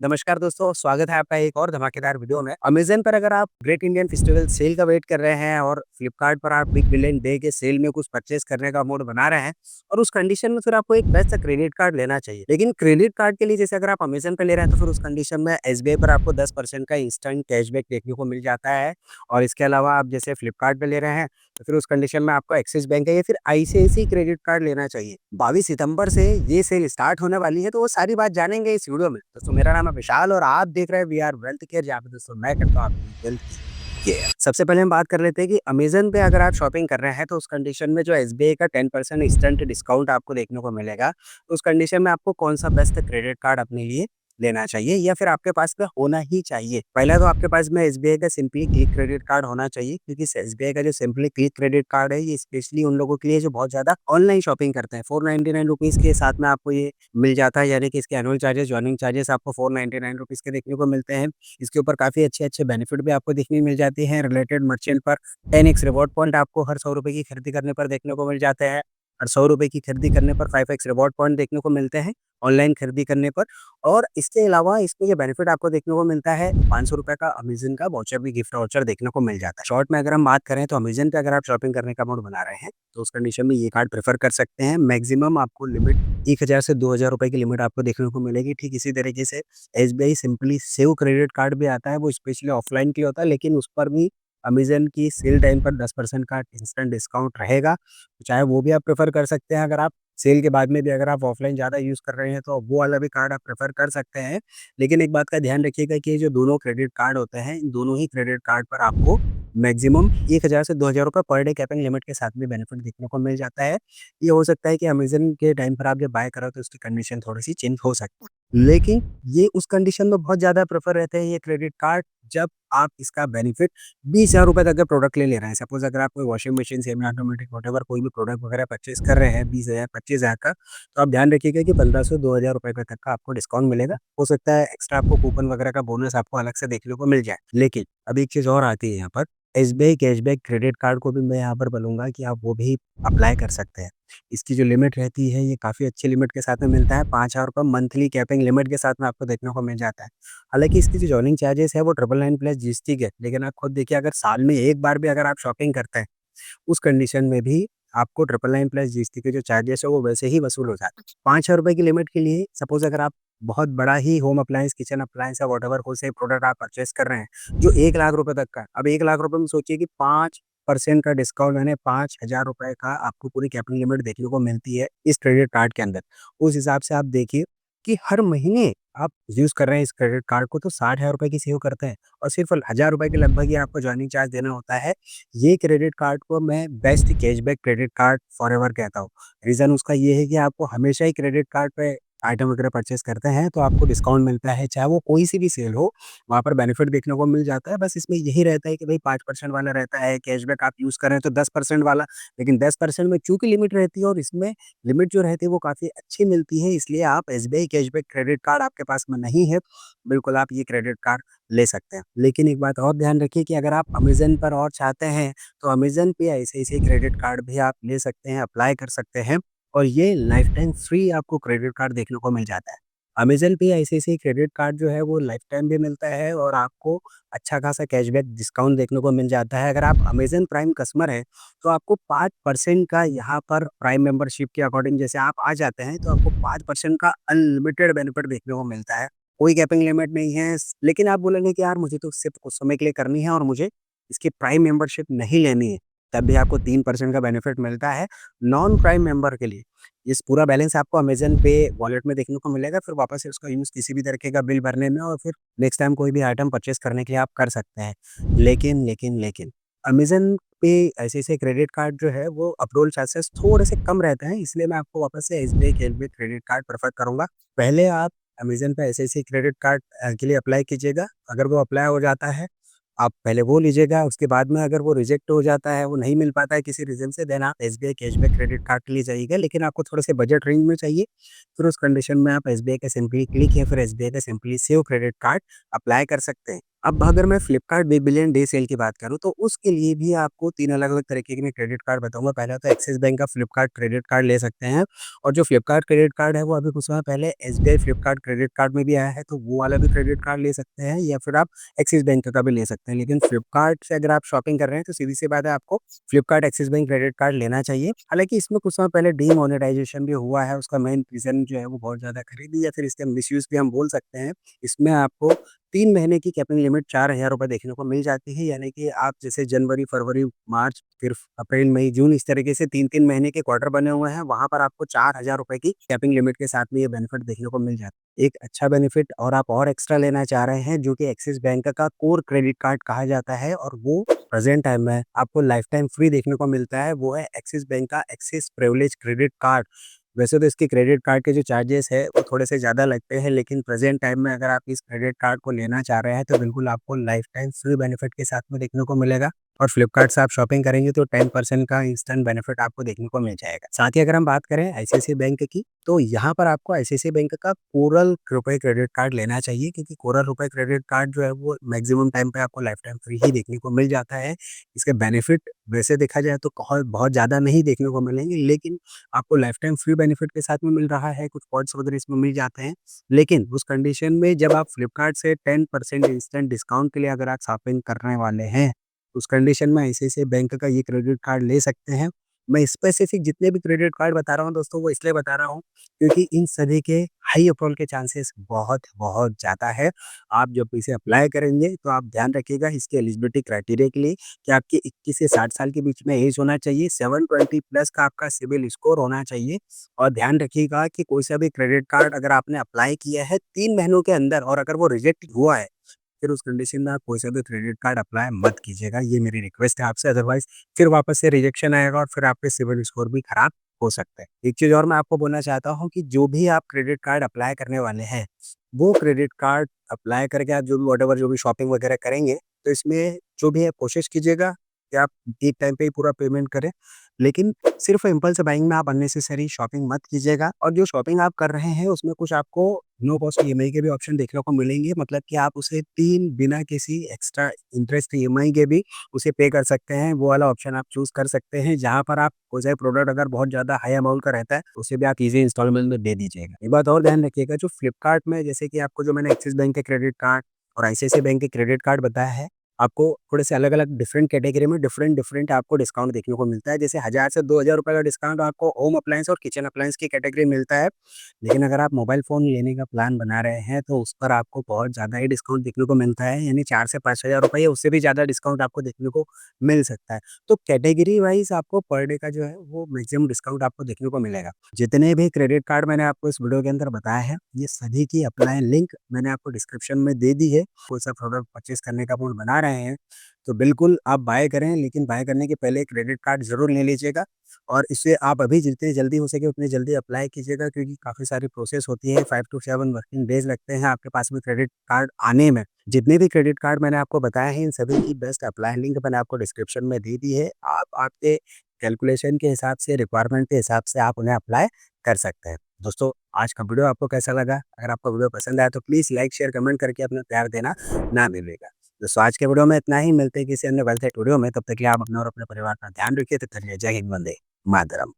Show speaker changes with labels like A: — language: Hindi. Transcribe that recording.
A: नमस्कार दोस्तों, स्वागत है आपका एक और धमाकेदार वीडियो में। अमेज़न पर अगर आप ग्रेट इंडियन फेस्टिवल सेल का वेट कर रहे हैं और फ्लिपकार्ट पर आप बिग बिलियन डे के सेल में कुछ परचेज़ करने का मूड बना रहे हैं और उस कंडीशन में फिर आपको एक बेस्ट सा क्रेडिट कार्ड लेना चाहिए। लेकिन क्रेडिट कार्ड के लिए जैसे अगर आप अमेज़न पे ले रहे हैं तो फिर उस कंडीशन में एसबीआई पर आपको 10% का इंस्टेंट कैशबैक देखने को मिल जाता है और इसके अलावा आप जैसे फ्लिपकार्ट पे ले रहे हैं तो फिर उस कंडीशन में आपको एक्सिस बैंक का या फिर आईसीआईसीआई क्रेडिट कार्ड लेना चाहिए। 22 सितंबर से ये सेल स्टार्ट होने वाली है, तो वो सारी बात जानेंगे इस वीडियो में। दोस्तों मेरा नाम है विशाल और आप देख रहे हैं वी आर वेल्थ केयर, जहाँ पे दोस्तों मैं करता हूँ आपकी वेल्थ की केयर। सबसे पहले हम बात कर लेते हैं कि अमेज़न पे अगर आप शॉपिंग कर रहे हैं तो उस कंडीशन में जो एसबीआई का 10% इंस्टेंट डिस्काउंट आपको देखने को मिलेगा। तो उस कंडीशन में आपको कौन-सा बेस्ट क्रेडिट कार्ड अपने लिए लेना चाहिए या फिर आपके पास में होना ही चाहिए। पहला तो आपके पास में एसबीआई का सिंपली क्लिक क्रेडिट कार्ड होना चाहिए, क्योंकि एसबीआई का जो सिंपली क्लिक क्रेडिट कार्ड है ये स्पेशली उन लोगों के लिए जो बहुत ज़्यादा ऑनलाइन शॉपिंग करते हैं। 499 रुपीज़ के साथ में आपको ये मिल जाता है, यानी कि इसके एनुअल चार्जेस, जॉइनिंग चार्जेस आपको 499 रुपीज़ के देखने को मिलते हैं। इसके ऊपर काफ़ी अच्छे-अच्छे बेनिफिट भी आपको देखने को मिल जाते हैं। रिलेटेड मर्चेंट पर 10x रिवॉर्ड पॉइंट आपको हर 100 रुपए की खरीदी करने पर देखने को मिल जाते हैं। और 100 रुपए की खरीदी करने पर 5x रिवॉर्ड पॉइंट देखने को मिलते हैं ऑनलाइन खरीदी करने पर। और इसके अलावा इसमें ये बेनिफिट आपको देखने को मिलता है, ₹500 का अमेज़न का वाउचर भी, गिफ्ट वाउचर देखने को मिल जाता है। शॉर्ट में अगर हम बात करें तो अमेज़न पे अगर आप शॉपिंग करने का मूड बना रहे हैं, तो उस कंडीशन में ये कार्ड प्रेफ़र कर सकते हैं। मैक्सिमम आपको लिमिट 1000 से 2000 रुपए की लिमिट आपको देखने को मिलेगी। ठीक इसी तरीके से SBI simply save credit card भी आता है, वो स्पेशली ऑफलाइन के लिए होता है, लेकिन उस पर भी अमेज़न की सेल टाइम पर 10% का इंस्टेंट डिस्काउंट रहेगा। तो चाहे वो भी आप प्रेफ़र कर सकते हैं। अगर आप सेल के बाद में भी अगर आप ऑफलाइन ज़्यादा यूज़ कर रहे हैं तो वो वाला भी कार्ड आप प्रेफ़र कर सकते हैं। लेकिन एक बात का ध्यान रखिएगा कि ये जो दोनों क्रेडिट कार्ड होते हैं, इन दोनों ही क्रेडिट कार्ड पर आपको मैक्सिमम 1000 से 2000 रुपए पर डे कैपिंग लिमिट के साथ में बेनिफिट देखने को मिल जाता है। ये हो सकता है कि अमेज़न के टाइम पर आप जब बाय करो तो उसकी कंडीशन थोड़ी-सी चेंज हो सकती है। लेकिन ये उस कंडीशन में बहुत ज़्यादा प्रेफ़र रहते हैं ये क्रेडिट कार्ड, जब आप इसका बेनिफिट 20,000 रुपए तक के प्रोडक्ट ले रहे हैं। सपोज़ अगर आप कोई washing machine, semi automatic whatever कोई भी प्रोडक्ट वगैरह परचेज़ कर रहे हैं 20,000 25,000 का, तो आप ध्यान रखिएगा कि 1500 2000 रुपए का तक का आपको डिस्काउंट मिलेगा। हो सकता है एक्स्ट्रा आपको कूपन वगैरह का बोनस आपको अलग से देखने को मिल जाए। लेकिन अब एक चीज़ और आती है यहाँ पर, एसबीआई कैशबैक क्रेडिट कार्ड को भी मैं यहाँ पर बोलूँगा कि आप वो भी अप्लाई कर सकते हैं। इसकी जो लिमिट रहती है ये काफ़ी अच्छी लिमिट के साथ में मिलता है, 5000 रुपए मंथली कैपिंग लिमिट के साथ में आपको देखने को मिल जाता है। हालाँकि इसकी जो जॉइनिंग चार्जेस है वो 999 प्लस जीएसटी के, लेकिन आप खुद देखिए अगर साल में एक बार भी अगर आप शॉपिंग करते हैं, उस कंडीशन में भी आपको 999 प्लस जीएसटी के जो चार्जेस है वो वैसे ही वसूल हो जाते हैं। ₹5000 की लिमिट के लिए सपोज़ अगर आप बहुत बड़ा ही होम अप्लायंस, किचन अप्लायंस या व्हाटएवर कोई से प्रोडक्ट आप परचेज़ कर रहे हैं, जो 1 लाख रुपए तक का है। अब 1 लाख रुपए में सोचिए कि 5% का डिस्काउंट, यानी ₹5000 रुपए का आपको पूरी कैपिंग लिमिट देखने को मिलती है इस क्रेडिट कार्ड के अंदर। उस हिसाब से आप देखिए कि हर महीने आप यूज़ कर रहे हैं इस क्रेडिट कार्ड को तो 60,000 रुपए की सेव करते हैं और सिर्फ़ ₹1000 रुपए के लगभग ही आपको जॉइनिंग चार्ज देना होता है। ये क्रेडिट कार्ड को मैं best cashback credit card forever कहता हूँ। रीज़न उसका ये है कि आपको हमेशा ही क्रेडिट कार्ड पे आइटम वगैरह परचेज़ करते हैं तो आपको डिस्काउंट मिलता है, चाहे वो कोई सी भी सेल हो, वहाँ पर बेनिफिट देखने को मिल जाता है। बस इसमें यही रहता है कि भई 5% वाला रहता है, कैशबैक आप यूज़ कर रहे हैं तो 10% वाला, लेकिन 10% में चूँकि लिमिट रहती है और इसमें लिमिट जो रहती है वो काफ़ी अच्छी मिलती है, इसलिए आप एसबीआई कैशबैक क्रेडिट कार्ड आपके पास में नहीं है, बिल्कुल आप ये क्रेडिट कार्ड ले सकते हैं। लेकिन एक बात और ध्यान रखिए कि अगर आप अमेज़न पर और चाहते हैं, तो अमेज़न पे ऐसे-ऐसे क्रेडिट कार्ड भी आप ले सकते हैं, अप्लाई कर सकते हैं और ये लाइफ़ टाइम फ्री आपको क्रेडिट कार्ड देखने को मिल जाता है। अमेज़न पे ऐसे-ऐसे क्रेडिट कार्ड जो है वो लाइफ़ टाइम भी मिलता है और आपको अच्छा खासा कैशबैक डिस्काउंट देखने को मिल जाता है। अगर आप अमेज़न प्राइम कस्टमर हैं, तो आपको 5% का यहाँ पर प्राइम मेंबरशिप के अकॉर्डिंग जैसे आप आ जाते हैं, तो आपको 5% का अनलिमिटेड बेनिफिट देखने को मिलता है। कोई कैपिंग लिमिट नहीं है, लेकिन आप बोलेंगे कि यार मुझे तो सिर्फ़ कुछ समय के लिए करनी है और मुझे इसकी प्राइम मेंबरशिप नहीं लेनी है, तब भी आपको 3% का बेनिफिट मिलता है नॉन प्राइम मेंबर के लिए। इस पूरा बैलेंस आपको अमेज़न पे वॉलेट में देखने को मिलेगा, फिर वापस से उसका यूज़ किसी भी तरीके का बिल भरने में और फिर नेक्स्ट टाइम कोई भी आइटम परचेज़ करने के लिए आप कर सकते हैं। लेकिन अमेज़न पे ऐसे-ऐसे क्रेडिट कार्ड जो है वो अप्रूवल चार्जेस थोड़े से कम रहते हैं, इसलिए मैं आपको वापस से SBI cashback credit card prefer करूँगा। पहले आप अमेज़न पे ऐसे-ऐसे क्रेडिट कार्ड के लिए अप्लाई कीजिएगा, अगर वो अप्लाई हो जाता है, आप पहले वो लीजिएगा, उसके बाद में अगर वो रिजेक्ट हो जाता है, वो नहीं मिल पाता है किसी रीज़न से, देन आप एसबीआई कैशबैक क्रेडिट कार्ड के लिए जाइएगा, लेकिन आपको थोड़े-से बजट रेंज में चाहिए। फिर उस कंडीशन में आप एसबीआई का सिंपली क्लिक या फिर एसबीआई का simply save credit card apply कर सकते हैं। अब अगर मैं Flipkart big billion day sale की बात करूँ, तो उसके लिए भी आपको 3 अलग-अलग तरीके के मैं क्रेडिट कार्ड बताऊँगा। पहला तो एक्सिस बैंक का फ्लिपकार्ट क्रेडिट कार्ड ले सकते हैं और जो फ्लिपकार्ट क्रेडिट कार्ड है, वो अभी कुछ समय पहले एसबीआई फ्लिपकार्ट क्रेडिट कार्ड में भी आया है, तो वो वाला भी क्रेडिट कार्ड ले सकते हैं या फिर आप एक्सिस बैंक का भी ले सकते हैं। लेकिन फ्लिपकार्ट से अगर आप शॉपिंग कर रहे हैं, तो सीधी-सी बात है, आपको Flipkart axis bank credit card लेना चाहिए। हालाँकि इसमें कुछ समय पहले डीमोनेटाइज़ेशन भी हुआ है, उसका मेन रीज़न जो है वो बहुत ज़्यादा खरीदी या फिर इसका मिसयूज़ भी हम बोल सकते हैं। इसमें आपको 3 महीने की कैपिंग लिमिट ₹4000 देखने को मिल जाती है, यानी कि आप जैसे जनवरी, फरवरी, मार्च, फिर अप्रैल, मई, जून इस तरीके से 3-3 महीने के क्वार्टर बने हुए हैं, वहाँ पर आपको ₹4000 की कैपिंग लिमिट के साथ में ये बेनिफिट देखने को मिल जाता है। एक अच्छा बेनिफिट और आप और एक्स्ट्रा लेना चाह रहे हैं, जो कि एक्सिस बैंक का कोर क्रेडिट कार्ड कहा जाता है और वो प्रेज़ेंट टाइम में आपको लाइफ टाइम फ्री देखने को मिलता है, वो है एक्सिस बैंक का एक्सिस प्रिविलेज क्रेडिट कार्ड। वैसे तो इसके क्रेडिट कार्ड के जो चार्जेस है वो थोड़े से ज़्यादा लगते हैं, लेकिन प्रेज़ेंट टाइम में अगर आप इस क्रेडिट कार्ड को लेना चाह रहे हैं, तो बिल्कुल आपको लाइफ टाइम फ्री बेनिफिट के साथ में देखने को मिलेगा और फ्लिपकार्ट से आप शॉपिंग करेंगे तो 10% का इंस्टेंट बेनिफिट आपको देखने को मिल जाएगा। साथ ही अगर हम बात करें आईसीआईसीआई बैंक की, तो यहाँ पर आपको आईसीआईसीआई बैंक का कोरल रुपए क्रेडिट कार्ड लेना चाहिए, क्योंकि कोरल रुपए क्रेडिट कार्ड जो है वो मैक्सिमम टाइम पे आपको लाइफ टाइम फ्री ही देखने को मिल जाता है। इसके बेनिफिट वैसे देखा जाए तो बहुत बहुत ज़्यादा नहीं देखने को मिलेंगे, लेकिन आपको लाइफ टाइम फ्री बेनिफिट के साथ में मिल रहा है, कुछ पॉइंट्स वगैरह इसमें मिल जाते हैं। लेकिन उस कंडीशन में जब आप फ्लिपकार्ट से 10% इंस्टेंट डिस्काउंट के लिए अगर आप शॉपिंग करने वाले हैं, उस कंडीशन में आईसीआईसीआई बैंक का ये क्रेडिट कार्ड ले सकते हैं। मैं स्पेसिफिक जितने भी क्रेडिट कार्ड बता रहा हूँ दोस्तों, वो इसलिए बता रहा हूँ क्योंकि इन सभी के हाई अप्रूवल के चांसेस बहुत ज़्यादा है। आप जब इसे अप्लाई करेंगे तो आप ध्यान रखिएगा इसके एलिजिबिलिटी क्राइटेरिया के लिए कि आपके 21 से 60 साल के बीच में एज होना चाहिए, 720 प्लस का आपका सिबिल स्कोर होना चाहिए और ध्यान रखिएगा कि कोई सा भी क्रेडिट कार्ड अगर आपने अप्लाई किया है 3 महीनों के अंदर और अगर वो रिजेक्ट हुआ है, फिर उस कंडीशन में आप कोई सा भी क्रेडिट कार्ड अप्लाई मत कीजिएगा। ये मेरी रिक्वेस्ट है आपसे, अदरवाइज़ फिर वापस से रिजेक्शन आएगा और फिर आपके सिबिल स्कोर भी खराब हो सकता है। एक चीज़ और मैं आपको बोलना चाहता हूँ कि जो भी आप क्रेडिट कार्ड अप्लाई करने वाले हैं, वो क्रेडिट कार्ड अप्लाई करके आप जो भी व्हाटएवर जो भी शॉपिंग वगैरह करेंगे, तो इसमें जो भी है कोशिश कीजिएगा कि आप एक टाइम पे ही पूरा पेमेंट करें। लेकिन सिर्फ़ इम्पल्स बाइंग में आप अननेसेसरी शॉपिंग मत कीजिएगा और जो शॉपिंग आप कर रहे हैं उसमें कुछ आपको नो कॉस्ट ईएमआई के भी ऑप्शन देखने को मिलेंगे, मतलब कि आप उसे 3 बिना किसी एक्स्ट्रा इंटरेस्ट ईएमआई के भी उसे पे कर सकते हैं। वो वाला ऑप्शन आप चूज़ कर सकते हैं, जहाँ पर आप कोई सा प्रोडक्ट अगर बहुत ज़्यादा हाई अमाउंट का रहता है, उसे भी आप ईज़ी इंस्टॉलमेंट में दे दीजिएगा। एक बात और ध्यान रखिएगा, जो फ्लिपकार्ट में जैसे कि आपको जो मैंने एक्सिस बैंक के क्रेडिट कार्ड और आईसीआईसीआई बैंक के क्रेडिट कार्ड बताया है, आपको थोड़े से अलग-अलग डिफरेंट कैटेगरी में डिफरेंट आपको डिस्काउंट देखने को मिलता है। जैसे 1000 से ₹2000 का डिस्काउंट आपको होम अप्लायंस और किचन अप्लायंस की कैटेगरी में मिलता है। लेकिन अगर आप मोबाइल फ़ोन लेने का प्लान बना रहे हैं, तो उस पर आपको बहुत ज़्यादा ही डिस्काउंट देखने को मिलता है, यानी 4 से ₹5000 या उससे भी ज़्यादा डिस्काउंट आपको देखने को मिल सकता है। तो कैटेगरी वाइज़ आपको पर डे का जो है वो मैक्सिमम डिस्काउंट आपको देखने को मिलेगा। जितने भी क्रेडिट कार्ड मैंने आपको इस वीडियो के अंदर बताया है, ये सभी की अप्लाई लिंक मैंने आपको डिस्क्रिप्शन में दे दी है। कोई सा प्रोडक्ट परचेज़ करने का मूड बना रहे हैं, तो बिल्कुल आप बाय करें, लेकिन बाय करने के पहले क्रेडिट कार्ड ज़रूर ले लीजिएगा और इसे आप अभी जितनी जल्दी हो सके उतनी जल्दी अप्लाई कीजिएगा, क्योंकि काफ़ी सारी प्रोसेस होती है, 5 टू 7 वर्किंग डेज़ लगते हैं आपके पास में क्रेडिट कार्ड आने में। जितने भी क्रेडिट कार्ड मैंने आपको बताए हैं, इन सभी की बेस्ट अप्लाई लिंक मैंने आपको डिस्क्रिप्शन में दे दी है। आप आपके कैलकुलेशन के हिसाब से, रिक्वायरमेंट के हिसाब से आप उन्हें अप्लाई कर सकते हैं। दोस्तों, आज का वीडियो आपको कैसा लगा? अगर आपको वीडियो पसंद आया तो प्लीज़ लाइक, शेयर, कमेंट करके अपना प्यार देना ना भूलिएगा। दोस्तों, आज के वीडियो में इतना ही, मिलते हैं किसी अन्य वेल वीडियो में, तब तक के लिए आप अपना और अपने परिवार का ध्यान रखिए। तब तक के लिए जय हिंद, वंदे मातरम।